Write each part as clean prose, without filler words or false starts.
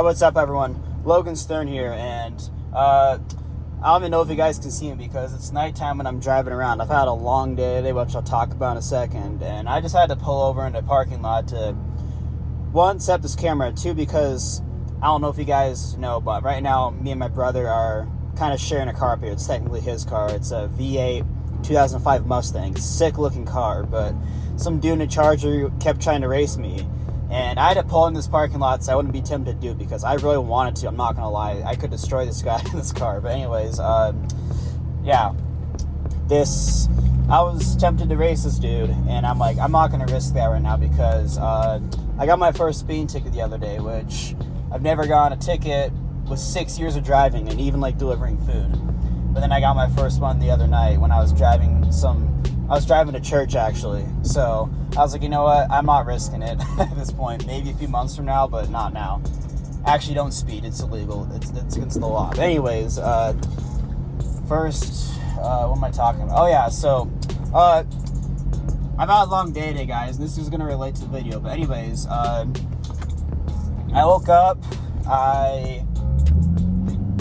What's up, everyone? Logan Stern here, and I don't even know if you guys can see me because it's nighttime when I'm driving around. I've had a long day today, which I'll talk about in a second, and I just had to pull over in the parking lot to, one, set this camera, two, because I don't know if you guys know, but right now, me and my brother are kind of sharing a car up here. It's technically his car. It's a V8 2005 Mustang. Sick looking car, but some dude in a Charger kept trying to race me, and I had to pull in this parking lot so I wouldn't be tempted to do it because I really wanted to. I'm not gonna lie, I could destroy this guy in this car. But anyways, yeah, I was tempted to race this dude, and I'm like, I'm not gonna risk that right now because I got my first speeding ticket the other day, which I've never gotten a ticket with 6 years of driving and even like delivering food. But then I got my first one the other night when I was driving to church, actually. So I was like, you know what? I'm not risking it at this point. Maybe a few months from now, but not now. Actually, don't speed. It's illegal. It's against the law. But anyways, first, what am I talking about? Oh, yeah. So, I've had a long day today, guys. And this is going to relate to the video. But anyways, I woke up. I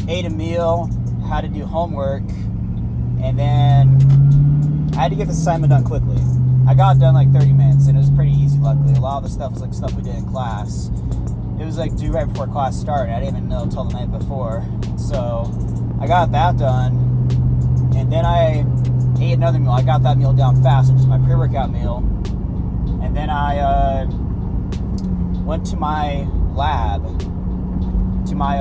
ate a meal. Had to do homework, and then I had to get the assignment done quickly. I got it done like 30 minutes, and it was pretty easy, luckily. A lot of the stuff was like stuff we did in class. It was like due right before class started. I didn't even know until the night before. So I got that done, and then I ate another meal. I got that meal down fast, which is my pre-workout meal. And then I went to my lab, to my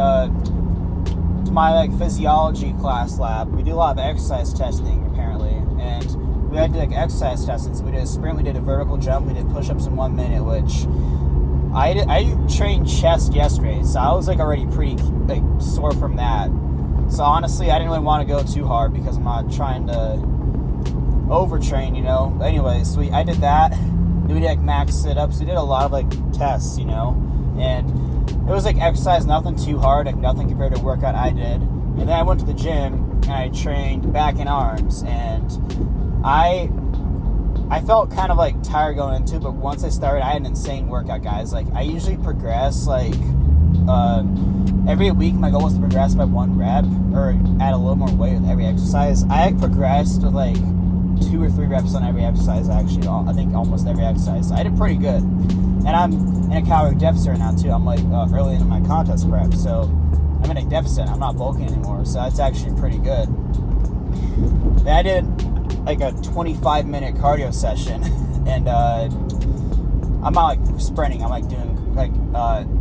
like physiology class lab. We do a lot of exercise testing apparently, and we had to do like exercise testing. So we did a sprint, we did a vertical jump, we did push-ups in 1 minute, which I trained chest yesterday, so I was like already pretty like sore from that. So honestly, I didn't really want to go too hard because I'm not trying to overtrain, you know. But anyways, so I did that. Then we did like max sit-ups. We did a lot of like tests, you know, and it was like exercise, nothing too hard, like nothing compared to a workout I did. And then I went to the gym and I trained back and arms, and I felt kind of like tired going into it, but once I started, I had an insane workout, guys. Like I usually progress like every week. My goal was to progress by 1 rep or add a little more weight with every exercise. I had progressed with like 2 or 3 reps on every exercise, actually. I think almost every exercise. So I did pretty good. And I'm in a calorie deficit right now, too. I'm like early into my contest prep. So I'm in a deficit. I'm not bulking anymore. So that's actually pretty good. Then I did like a 25-minute cardio session. And I'm not like sprinting. I'm like doing like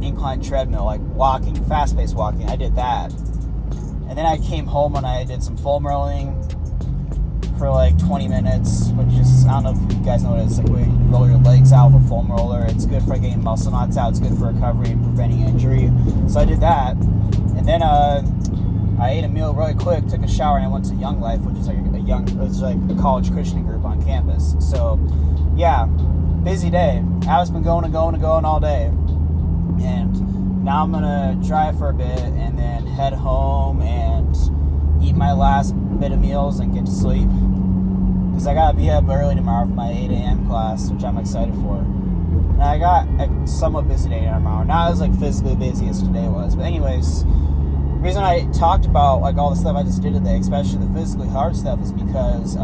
incline treadmill, like walking, fast-paced walking. I did that. And then I came home and I did some foam rolling for like 20 minutes, which is, I don't know if you guys know what it is, like where you roll your legs out with a foam roller. It's good for getting muscle knots out, it's good for recovery and preventing injury. So I did that, and then I ate a meal really quick, took a shower, and I went to Young Life, which is like it's like a college Christian group on campus. So yeah, busy day. I've been going all day, and now I'm gonna drive for a bit and then head home and eat my last bit of meals and get to sleep, because I gotta be up early tomorrow for my 8 a.m. class, which I'm excited for. And I got a somewhat busy day tomorrow, not as like physically busy as today was, but anyways, the reason I talked about like all the stuff I just did today, especially the physically hard stuff, is because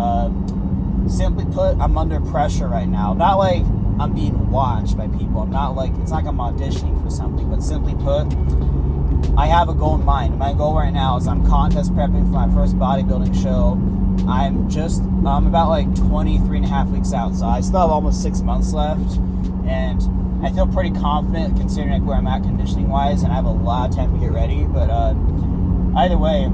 simply put, I'm under pressure right now. Not like I'm being watched by people. I'm not like, it's not like I'm auditioning for something, but simply put, I have a goal in mind. My goal right now is I'm contest prepping for my first bodybuilding show. I'm about like 23 and a half weeks out, so I still have almost 6 months left, and I feel pretty confident considering like where I'm at conditioning wise, and I have a lot of time to get ready. But either way,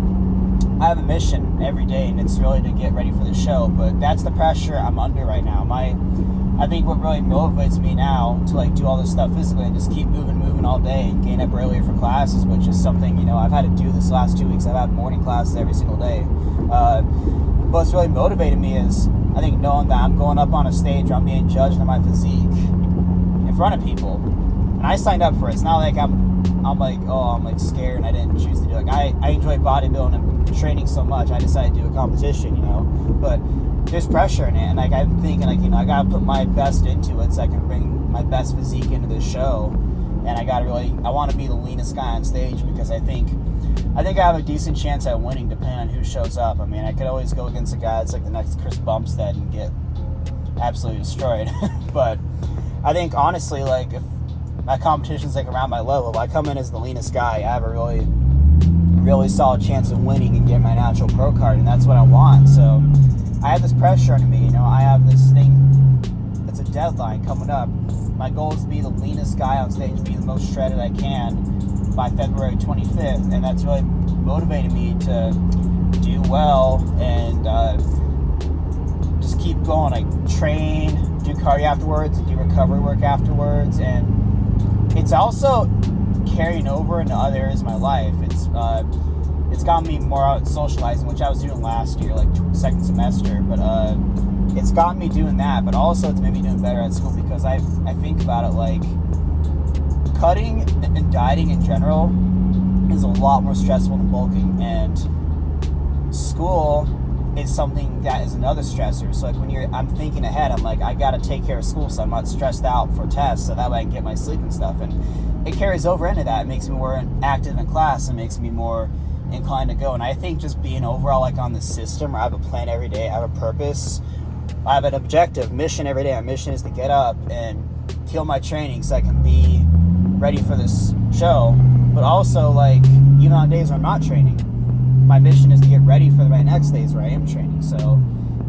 I have a mission every day, and it's really to get ready for the show. But that's the pressure I'm under right now. I think what really motivates me now to like do all this stuff physically and just keep moving all day and getting up earlier for classes, which is something, you know, I've had to do this last 2 weeks. I've had morning classes every single day. What's really motivated me is, I think, knowing that I'm going up on a stage where I'm being judged on my physique in front of people. And I signed up for it. It's not like I'm like scared and I didn't choose to do it. Like I enjoy bodybuilding and training so much, I decided to do a competition, you know. But there's pressure in it, and I'm thinking, I gotta put my best into it so I can bring my best physique into this show. and I want to be the leanest guy on stage because I think I have a decent chance at winning depending on who shows up. I mean, I could always go against a guy that's like the next Chris Bumstead and get absolutely destroyed. But I think honestly, like if my competition's like around my level, if I come in as the leanest guy, I have a really solid chance of winning and getting my natural pro card, and that's what I want. So I have this pressure on me, you know, I have this thing, it's a deadline coming up. My goal is to be the leanest guy on stage, be the most shredded I can by February 25th, and that's really motivated me to do well and just keep going. Like train, do cardio afterwards, and do recovery work afterwards, and it's also carrying over into other areas of my life. It's gotten me more out socializing, which I was doing last year, like second semester, but it's gotten me doing that, but also it's made me doing better at school because I think about it like cutting and dieting in general is a lot more stressful than bulking, and school is something that is another stressor. So like when I'm thinking ahead, I'm like, I gotta take care of school so I'm not stressed out for tests, so that way I can get my sleep and stuff, and it carries over into that. It makes me more active in class and makes me more inclined to go. And I think just being overall like on the system, where I have a plan every day, I have a purpose, I have an objective, mission every day. My mission is to get up and kill my training so I can be ready for this show. But also, like, even on days where I'm not training, my mission is to get ready for my next days where I am training. So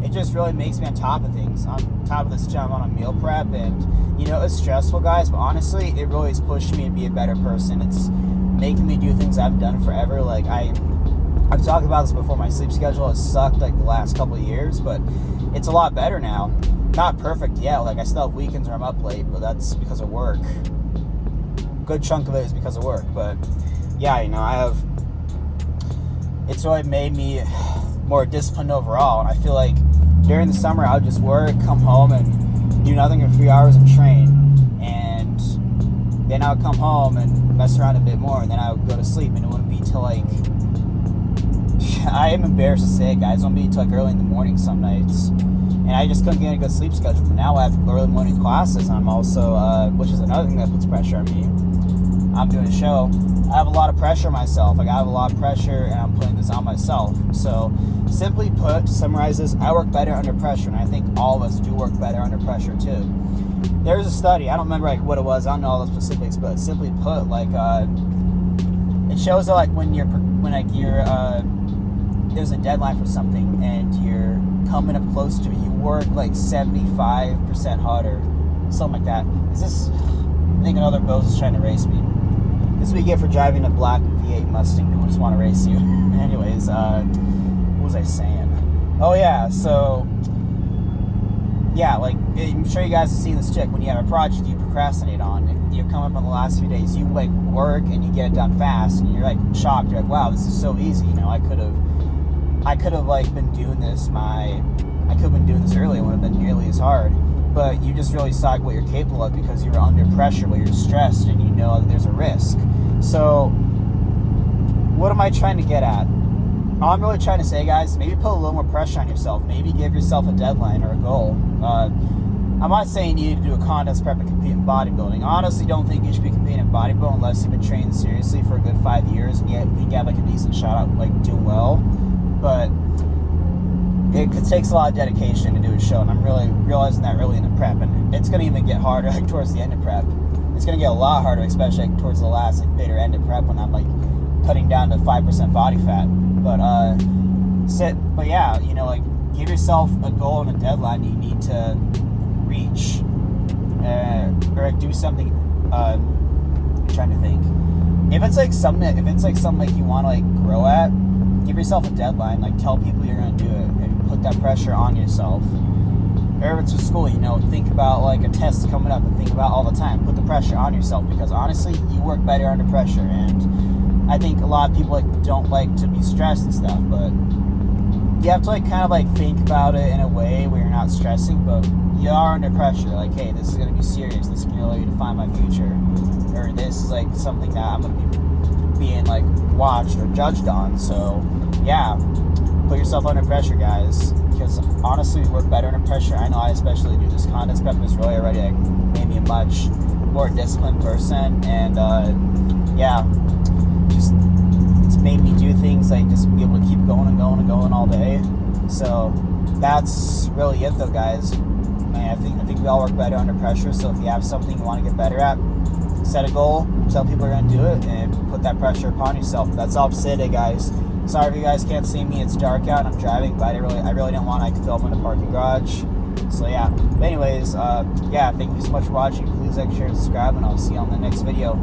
it just really makes me on top of things, on top of this job on a meal prep. And, you know, it's stressful, guys, but honestly, it really has pushed me to be a better person. It's making me do things I've done forever. Like, I've talked about this before, my sleep schedule has sucked, like, the last couple of years, but it's a lot better now. Not perfect yet. Like, I still have weekends where I'm up late, but that's because of work. A good chunk of it is because of work, but yeah, you know, it's really made me more disciplined overall. And I feel like during the summer I would just work, come home, and do nothing for 3 hours and train, and then I would come home and mess around a bit more, and then I would go to sleep, and it wouldn't be till like, I am embarrassed to say it, guys, it wouldn't be till like early in the morning some nights, and I just couldn't get a good sleep schedule. But now I have early morning classes, and I'm also, which is another thing that puts pressure on me. I'm doing a show. I have a lot of pressure on myself. Like, I have a lot of pressure, and I'm putting this on myself. So, simply put, to summarize this, I work better under pressure, and I think all of us do work better under pressure too. There's a study, I don't remember like what it was, I don't know all the specifics, but simply put, like, it shows that like when there's a deadline for something and you're coming up close to it, you work like 75% harder, something like that. I think another boss is trying to race me. This is what you get for driving a black V8 Mustang. People just want to race you. Anyways, what was I saying? Oh yeah, so yeah, like, I'm sure you guys have seen this chick. When you have a project you procrastinate on, you come up on the last few days, you like work and you get it done fast, and you're like shocked. You're like, wow, this is so easy. You know, I could have like been doing this. I could have been doing this earlier. It would have been nearly as hard. But you just really saw what you're capable of because you were under pressure, but you're stressed, and you know that there's a risk. So, what am I trying to get at? All I'm really trying to say, guys, maybe put a little more pressure on yourself. Maybe give yourself a deadline or a goal. I'm not saying you need to do a contest prep and compete in bodybuilding. I honestly don't think you should be competing in bodybuilding unless you've been training seriously for a good 5 years and yet you have like a decent shot at like doing well. But it takes a lot of dedication to do a show, and I'm really realizing that early in the prep, and it's going to even get harder like towards the end of prep. It's going to get a lot harder, especially like, towards the last like bitter end of prep when I'm like cutting down to 5% body fat. But yeah, you know, like, give yourself a goal and a deadline you need to reach, or like do something. I'm trying to think. If it's like something like you want to like grow at, give yourself a deadline. Like, tell people you're going to do it, and put that pressure on yourself. Or if it's for school, you know, think about like a test coming up and think about all the time. Put the pressure on yourself, because honestly, you work better under pressure. And I think a lot of people like don't like to be stressed and stuff, but you have to like kind of like think about it in a way where you're not stressing, but you are under pressure. Like, hey, this is going to be serious. This is going to really define my future. Or this is like something that I'm going to be being like watched or judged on. So yeah, put yourself under pressure, guys, because honestly, we work better under pressure. I know I especially do. This contest prep is really already like made me a much more disciplined person, and yeah, just it's made me do things like just be able to keep going and going and going all day. So that's really it, though, guys. I think we all work better under pressure. So if you have something you want to get better at, set a goal, tell people you're going to do it, and put that pressure upon yourself. That's all to say today, guys. Sorry if you guys can't see me. It's dark out and I'm driving, but I really didn't want to film in the parking garage. So yeah. But anyways, yeah, thank you so much for watching. Please like, share, and subscribe, and I'll see you on the next video.